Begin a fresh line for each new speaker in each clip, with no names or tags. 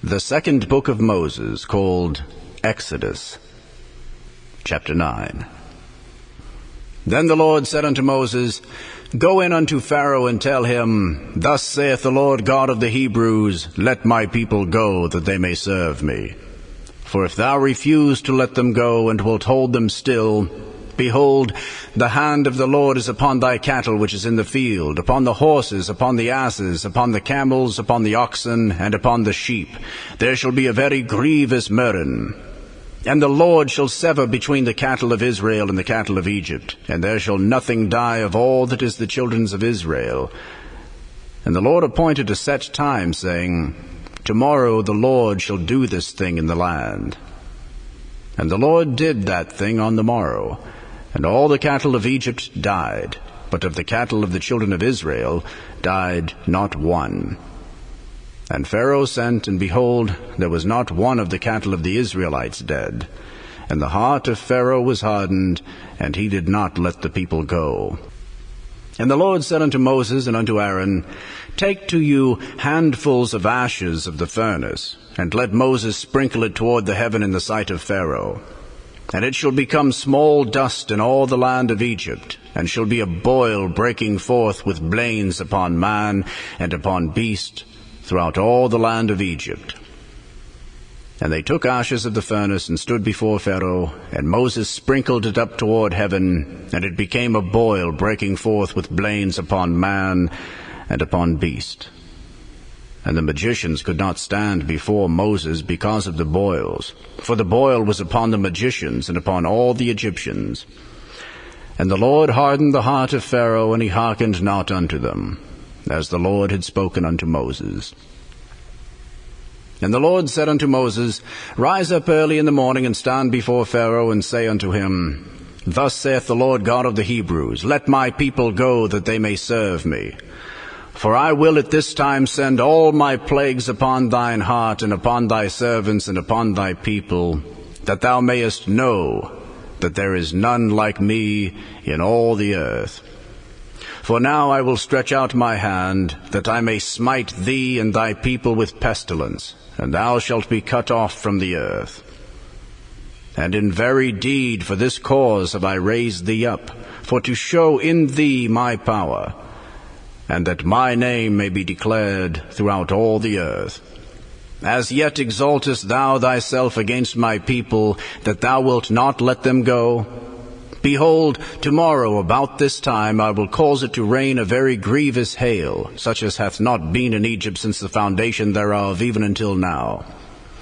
The second book of Moses, called Exodus, chapter 9. Then the Lord said unto Moses, Go in unto Pharaoh, and tell him, Thus saith the Lord God of the Hebrews, Let my people go, that they may serve me. For if thou refuse to let them go, and wilt hold them still, behold, the hand of the Lord is upon thy cattle which is in the field, upon the horses, upon the asses, upon the camels, upon the oxen, and upon the sheep. There shall be a very grievous murrain. And the Lord shall sever between the cattle of Israel and the cattle of Egypt, and there shall nothing die of all that is the children of Israel. And the Lord appointed a set time, saying, Tomorrow the Lord shall do this thing in the land. And the Lord did that thing on the morrow. And all the cattle of Egypt died, but of the cattle of the children of Israel died not one. And Pharaoh sent, and behold, there was not one of the cattle of the Israelites dead. And the heart of Pharaoh was hardened, and he did not let the people go. And the Lord said unto Moses and unto Aaron, Take to you handfuls of ashes of the furnace, and let Moses sprinkle it toward the heaven in the sight of Pharaoh. And it shall become small dust in all the land of Egypt, and shall be a boil breaking forth with blains upon man and upon beast throughout all the land of Egypt. And they took ashes of the furnace and stood before Pharaoh, and Moses sprinkled it up toward heaven, and it became a boil breaking forth with blains upon man and upon beast. And the magicians could not stand before Moses because of the boils, for the boil was upon the magicians and upon all the Egyptians. And the Lord hardened the heart of Pharaoh, and he hearkened not unto them, as the Lord had spoken unto Moses. And the Lord said unto Moses, Rise up early in the morning, and stand before Pharaoh, and say unto him, Thus saith the Lord God of the Hebrews, Let my people go, that they may serve me. For I will at this time send all my plagues upon thine heart, and upon thy servants, and upon thy people, that thou mayest know that there is none like me in all the earth. For now I will stretch out my hand, that I may smite thee and thy people with pestilence, and thou shalt be cut off from the earth. And in very deed for this cause have I raised thee up, for to show in thee my power, and that my name may be declared throughout all the earth. As yet exaltest thou thyself against my people, that thou wilt not let them go? Behold, tomorrow about this time I will cause it to rain a very grievous hail, such as hath not been in Egypt since the foundation thereof, even until now.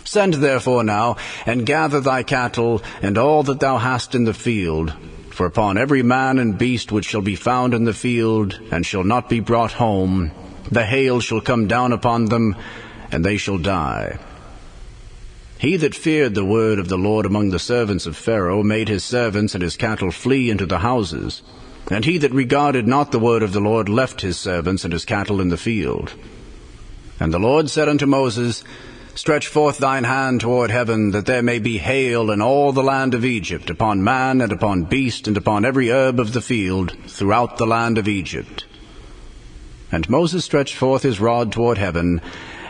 Send therefore now, and gather thy cattle, and all that thou hast in the field. For upon every man and beast which shall be found in the field, and shall not be brought home, the hail shall come down upon them, and they shall die. He that feared the word of the Lord among the servants of Pharaoh made his servants and his cattle flee into the houses. And he that regarded not the word of the Lord left his servants and his cattle in the field. And the Lord said unto Moses, Stretch forth thine hand toward heaven, that there may be hail in all the land of Egypt, upon man and upon beast and upon every herb of the field, throughout the land of Egypt. And Moses stretched forth his rod toward heaven,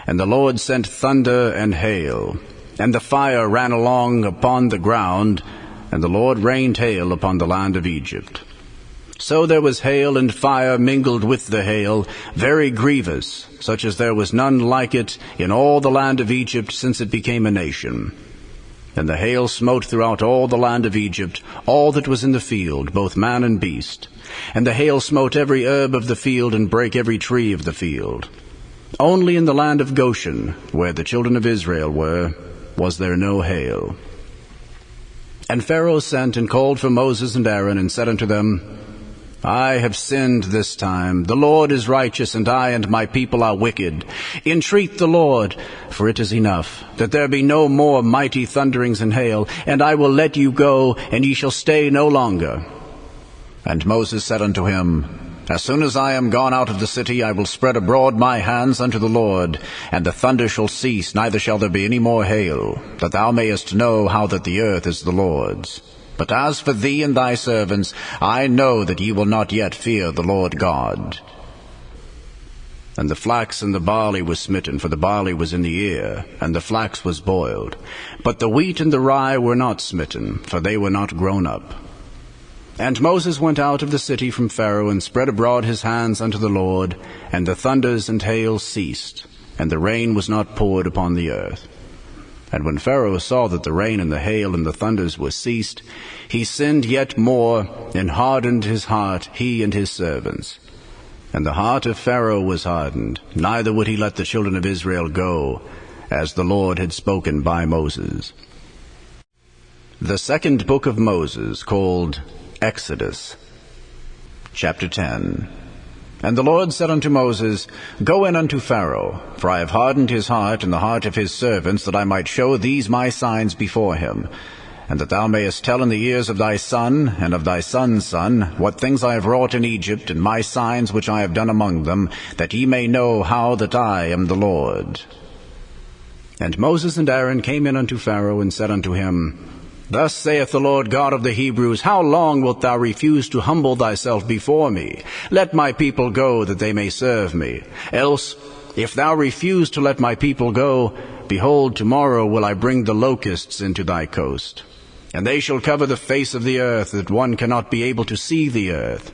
and the Lord sent thunder and hail. And the fire ran along upon the ground, and the Lord rained hail upon the land of Egypt. So there was hail and fire mingled with the hail, very grievous, such as there was none like it in all the land of Egypt since it became a nation. And the hail smote throughout all the land of Egypt, all that was in the field, both man and beast. And the hail smote every herb of the field, and brake every tree of the field. Only in the land of Goshen, where the children of Israel were, was there no hail. And Pharaoh sent and called for Moses and Aaron, and said unto them, I have sinned this time. The Lord is righteous, and I and my people are wicked. Entreat the Lord, for it is enough, that there be no more mighty thunderings and hail, and I will let you go, and ye shall stay no longer. And Moses said unto him, As soon as I am gone out of the city, I will spread abroad my hands unto the Lord, and the thunder shall cease, neither shall there be any more hail, that thou mayest know how that the earth is the Lord's. But as for thee and thy servants, I know that ye will not yet fear the Lord God. And the flax and the barley was smitten, for the barley was in the ear, and the flax was boiled. But the wheat and the rye were not smitten, for they were not grown up. And Moses went out of the city from Pharaoh, and spread abroad his hands unto the Lord, and the thunders and hail ceased, and the rain was not poured upon the earth. And when Pharaoh saw that the rain and the hail and the thunders were ceased, he sinned yet more, and hardened his heart, he and his servants. And the heart of Pharaoh was hardened, neither would he let the children of Israel go, as the Lord had spoken by Moses. The second book of Moses, called Exodus. Chapter 10. And the Lord said unto Moses, Go in unto Pharaoh, for I have hardened his heart and the heart of his servants, that I might show these my signs before him, and that thou mayest tell in the ears of thy son and of thy son's son what things I have wrought in Egypt, and my signs which I have done among them, that ye may know how that I am the Lord. And Moses and Aaron came in unto Pharaoh, and said unto him, Thus saith the Lord God of the Hebrews, How long wilt thou refuse to humble thyself before me? Let my people go, that they may serve me. Else, if thou refuse to let my people go, behold, tomorrow will I bring the locusts into thy coast. And they shall cover the face of the earth, that one cannot be able to see the earth.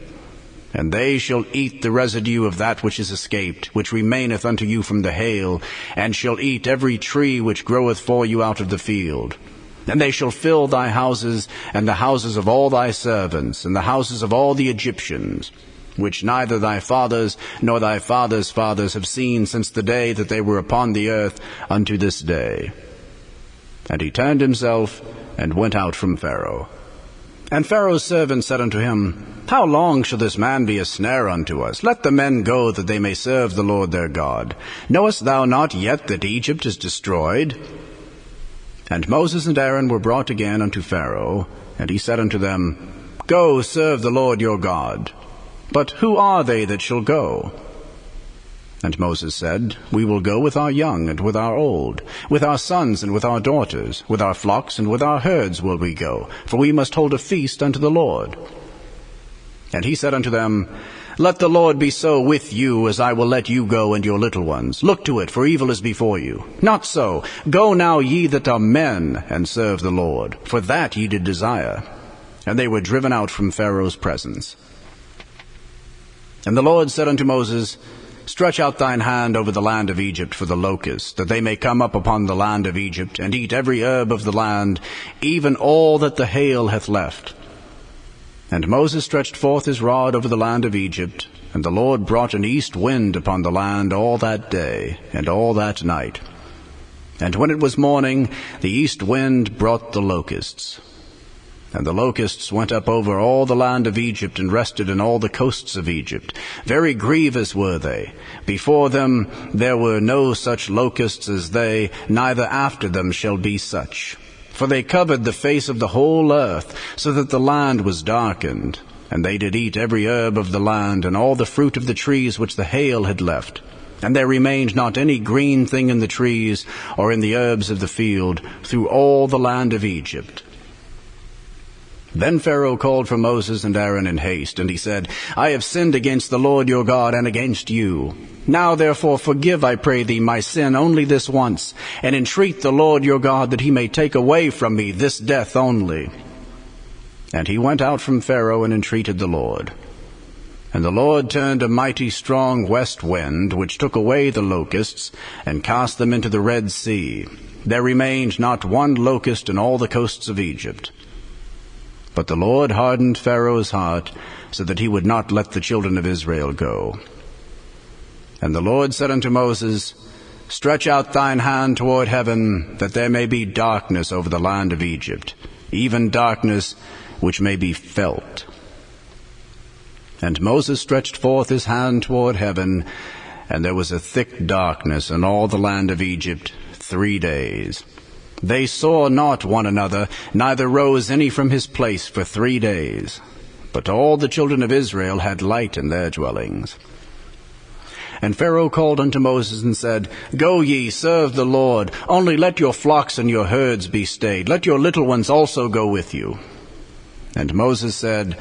And they shall eat the residue of that which is escaped, which remaineth unto you from the hail, and shall eat every tree which groweth for you out of the field. And they shall fill thy houses, and the houses of all thy servants, and the houses of all the Egyptians, which neither thy fathers nor thy fathers' fathers have seen since the day that they were upon the earth unto this day. And he turned himself, and went out from Pharaoh. And Pharaoh's servants said unto him, How long shall this man be a snare unto us? Let the men go, that they may serve the Lord their God. Knowest thou not yet that Egypt is destroyed? And Moses and Aaron were brought again unto Pharaoh, and he said unto them, Go, serve the Lord your God. But who are they that shall go? And Moses said, We will go with our young and with our old, with our sons and with our daughters, with our flocks and with our herds will we go, for we must hold a feast unto the Lord. And he said unto them, Let the Lord be so with you, as I will let you go and your little ones. Look to it, for evil is before you. Not so. Go now ye that are men, and serve the Lord, for that ye did desire. And they were driven out from Pharaoh's presence. And the Lord said unto Moses, Stretch out thine hand over the land of Egypt for the locusts, that they may come up upon the land of Egypt, and eat every herb of the land, even all that the hail hath left. And Moses stretched forth his rod over the land of Egypt, and the Lord brought an east wind upon the land all that day, and all that night. And when it was morning, the east wind brought the locusts. And the locusts went up over all the land of Egypt, and rested in all the coasts of Egypt. Very grievous were they. Before them there were no such locusts as they, neither after them shall be such. For they covered the face of the whole earth, so that the land was darkened. And they did eat every herb of the land, and all the fruit of the trees which the hail had left. And there remained not any green thing in the trees, or in the herbs of the field, through all the land of Egypt. Then Pharaoh called for Moses and Aaron in haste, and he said, I have sinned against the Lord your God, and against you. Now therefore forgive, I pray thee, my sin only this once, and entreat the Lord your God that he may take away from me this death only. And he went out from Pharaoh and entreated the Lord. And the Lord turned a mighty strong west wind, which took away the locusts, and cast them into the Red Sea. There remained not one locust in all the coasts of Egypt. But the Lord hardened Pharaoh's heart, so that he would not let the children of Israel go. And the Lord said unto Moses, Stretch out thine hand toward heaven, that there may be darkness over the land of Egypt, even darkness which may be felt. And Moses stretched forth his hand toward heaven, and there was a thick darkness in all the land of Egypt 3 days. They saw not one another, neither rose any from his place for 3 days. But all the children of Israel had light in their dwellings. And Pharaoh called unto Moses and said, Go ye, serve the Lord, only let your flocks and your herds be stayed. Let your little ones also go with you. And Moses said,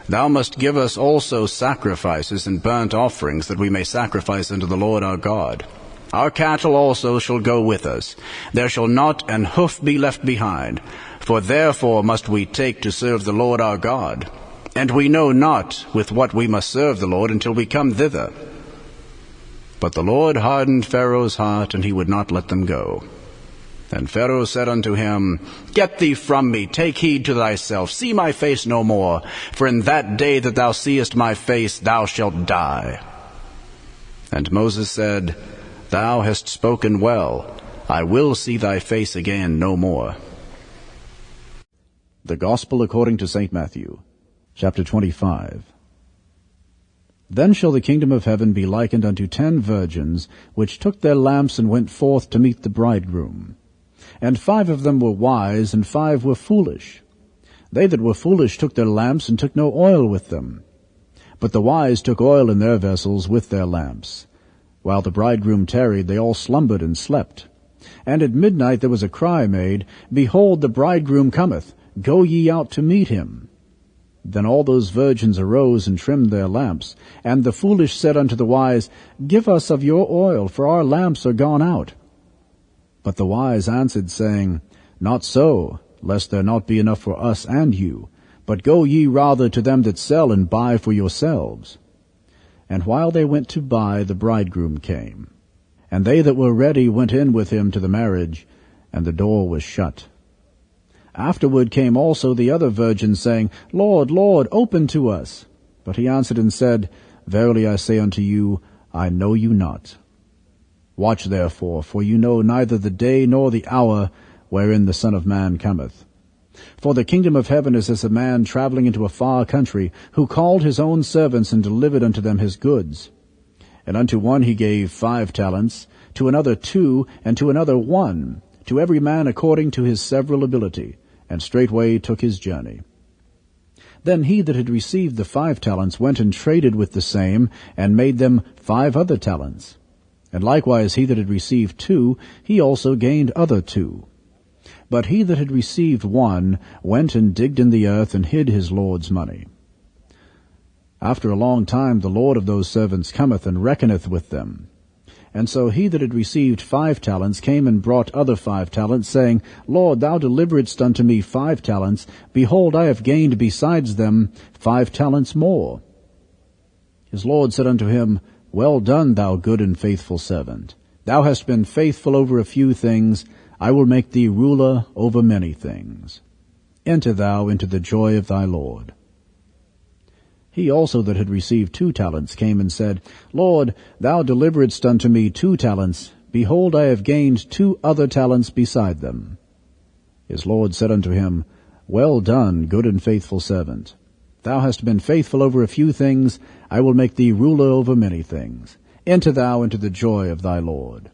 Thou must give us also sacrifices and burnt offerings, that we may sacrifice unto the Lord our God. Our cattle also shall go with us. There shall not an hoof be left behind. For therefore must we take to serve the Lord our God. And we know not with what we must serve the Lord until we come thither. But the Lord hardened Pharaoh's heart, and he would not let them go. And Pharaoh said unto him, Get thee from me, take heed to thyself, see my face no more, for in that day that thou seest my face thou shalt die. And Moses said, Thou hast spoken well, I will see thy face again no more.
The Gospel according to St. Matthew, chapter 25. Then shall the kingdom of heaven be likened unto 10 virgins, which took their lamps and went forth to meet the bridegroom. And 5 of them were wise, and 5 were foolish. They that were foolish took their lamps, and took no oil with them. But the wise took oil in their vessels with their lamps. While the bridegroom tarried, they all slumbered and slept. And at midnight there was a cry made, Behold, the bridegroom cometh, go ye out to meet him. Then all those virgins arose and trimmed their lamps. And the foolish said unto the wise, Give us of your oil, for our lamps are gone out. But the wise answered, saying, Not so, lest there not be enough for us and you, but go ye rather to them that sell, and buy for yourselves. And while they went to buy, the bridegroom came. And they that were ready went in with him to the marriage, and the door was shut. Afterward came also the other virgins, saying, Lord, Lord, open to us. But he answered and said, Verily I say unto you, I know you not. Watch therefore, for you know neither the day nor the hour wherein the Son of Man cometh. For the kingdom of heaven is as a man travelling into a far country, who called his own servants and delivered unto them his goods. And unto one he gave 5 talents, to another 2, and to another 1, to every man according to his several ability, and straightway took his journey. Then he that had received the 5 talents went and traded with the same, and made them 5 other talents. And likewise he that had received 2, he also gained other 2. But he that had received 1 went and digged in the earth, and hid his Lord's money. After a long time the Lord of those servants cometh, and reckoneth with them. And so he that had received 5 talents came and brought other 5 talents, saying, Lord, thou deliveredst unto me 5 talents. Behold, I have gained besides them 5 talents more. His Lord said unto him, Well done, thou good and faithful servant. Thou hast been faithful over a few things. I will make thee ruler over many things. Enter thou into the joy of thy Lord. He also that had received 2 talents came and said, Lord, thou deliveredst unto me 2 talents. Behold, I have gained 2 other talents beside them. His Lord said unto him, Well done, good and faithful servant. Thou hast been faithful over a few things. I will make thee ruler over many things. Enter thou into the joy of thy Lord.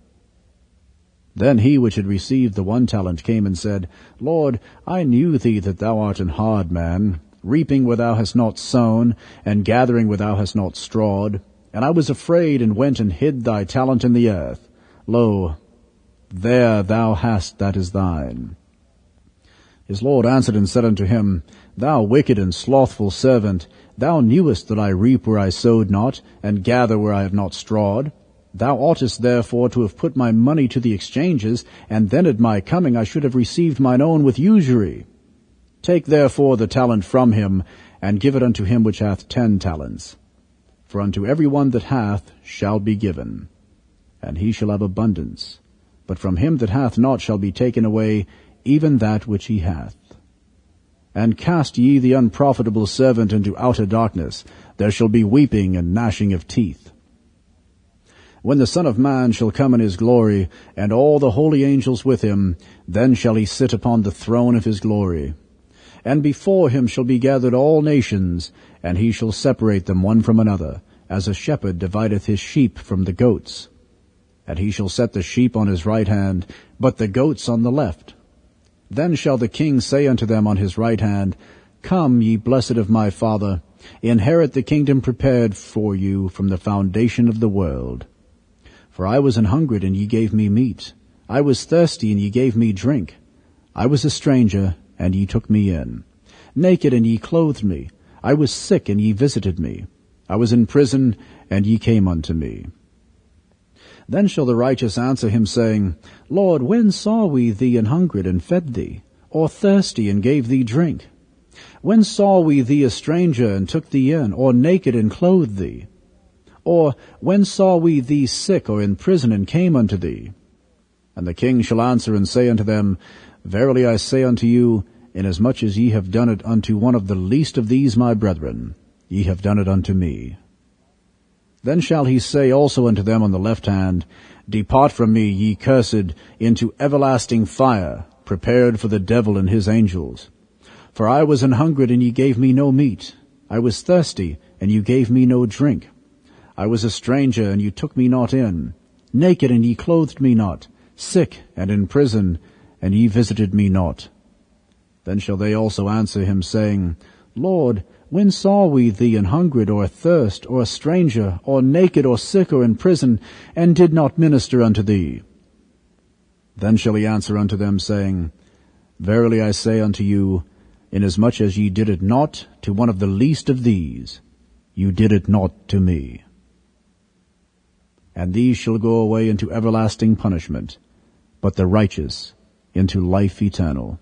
Then he which had received the 1 talent came and said, Lord, I knew thee that thou art an hard man, reaping where thou hast not sown, and gathering where thou hast not strawed. And I was afraid, and went and hid thy talent in the earth. Lo, there thou hast that is thine. His Lord answered and said unto him, Thou wicked and slothful servant, thou knewest that I reap where I sowed not, and gather where I have not strawed. Thou oughtest therefore to have put my money to the exchanges, and then at my coming I should have received mine own with usury. Take therefore the talent from him, and give it unto him which hath 10 talents. For unto every one that hath shall be given, and he shall have abundance. But from him that hath not shall be taken away even that which he hath. And cast ye the unprofitable servant into outer darkness. There shall be weeping and gnashing of teeth. When the Son of Man shall come in his glory, and all the holy angels with him, then shall he sit upon the throne of his glory. And before him shall be gathered all nations, and he shall separate them one from another, as a shepherd divideth his sheep from the goats. And he shall set the sheep on his right hand, but the goats on the left. Then shall the king say unto them on his right hand, Come, ye blessed of my Father, inherit the kingdom prepared for you from the foundation of the world. For I was an hungred, and ye gave me meat. I was thirsty, and ye gave me drink. I was a stranger, and ye took me in. Naked, and ye clothed me. I was sick, and ye visited me. I was in prison, and ye came unto me. Then shall the righteous answer him, saying, Lord, when saw we thee an hungered, and fed thee, or thirsty, and gave thee drink? When saw we thee a stranger, and took thee in, or naked, and clothed thee? Or when saw we thee sick, or in prison, and came unto thee? And the king shall answer and say unto them, Verily I say unto you, inasmuch as ye have done it unto one of the least of these my brethren, ye have done it unto me. Then shall he say also unto them on the left hand, Depart from me, ye cursed, into everlasting fire, prepared for the devil and his angels. For I was an hungered, and ye gave me no meat. I was thirsty, and you gave me no drink. I was a stranger, and you took me not in. Naked, and ye clothed me not. Sick, and in prison, and ye visited me not. Then shall they also answer him, saying, Lord, when saw we thee an hungered, or athirst, or a stranger, or naked, or sick, or in prison, and did not minister unto thee? Then shall he answer unto them, saying, Verily I say unto you, inasmuch as ye did it not to one of the least of these, you did it not to me. And these shall go away into everlasting punishment, but the righteous into life eternal.